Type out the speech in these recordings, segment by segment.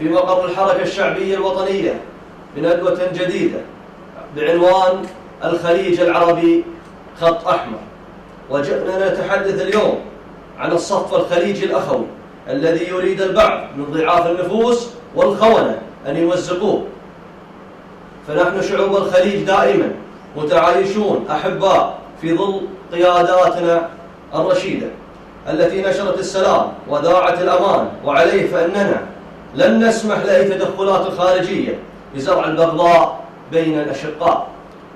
في مقر الحركة الشعبية الوطنية بندوة جديدة بعنوان الخليج العربي خط أحمر. وجئنا نتحدث اليوم عن الصف الخليجي الأخوي الذي يريد البعض من ضعاف النفوس والخونة أن يمزقوه. فنحن شعوب الخليج دائما متعايشون أحباء في ظل قياداتنا الرشيدة التي نشرت السلام وذاعت الأمان، وعليه فإننا لن نسمح لأي تدخلات خارجية لزرع البغضاء بين الأشقاء.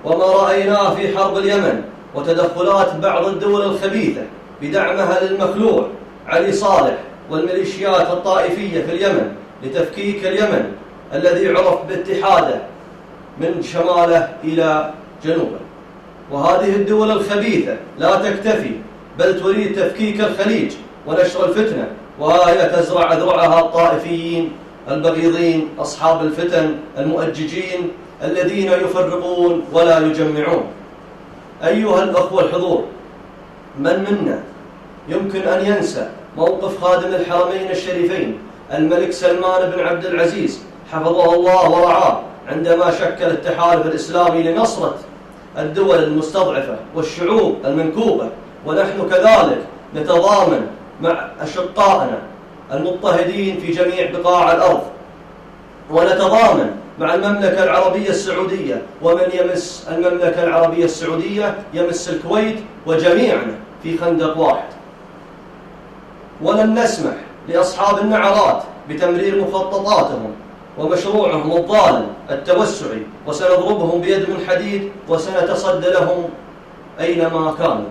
وما رأيناه في حرب اليمن وتدخلات بعض الدول الخبيثة بدعمها للمخلوع علي صالح والميليشيات الطائفية في اليمن لتفكيك اليمن الذي عرف باتحاده من شماله إلى جنوبه. وهذه الدول الخبيثة لا تكتفي بل تريد تفكيك الخليج ونشر الفتنة، وهي تزرع أذرعها الطائفيين البغيضين أصحاب الفتن المؤججين الذين يفرقون ولا يجمعون. أيها الأخوة الحضور، من منا يمكن أن ينسى موقف خادم الحرمين الشريفين الملك سلمان بن عبد العزيز حفظه الله ورعاه عندما شكل التحالف الإسلامي لنصرة الدول المستضعفة والشعوب المنكوبة؟ ونحن كذلك نتضامن مع أشقائنا المضطهدين في جميع بقاع الأرض، ونتضامن مع المملكة العربية السعودية، ومن يمس المملكة العربية السعودية يمس الكويت وجميعنا في خندق واحد. ولن نسمح لأصحاب النعرات بتمرير مخططاتهم ومشروعهم الظالم التوسعي، وسنضربهم بيد من حديد وسنتصدى لهم أينما كانوا.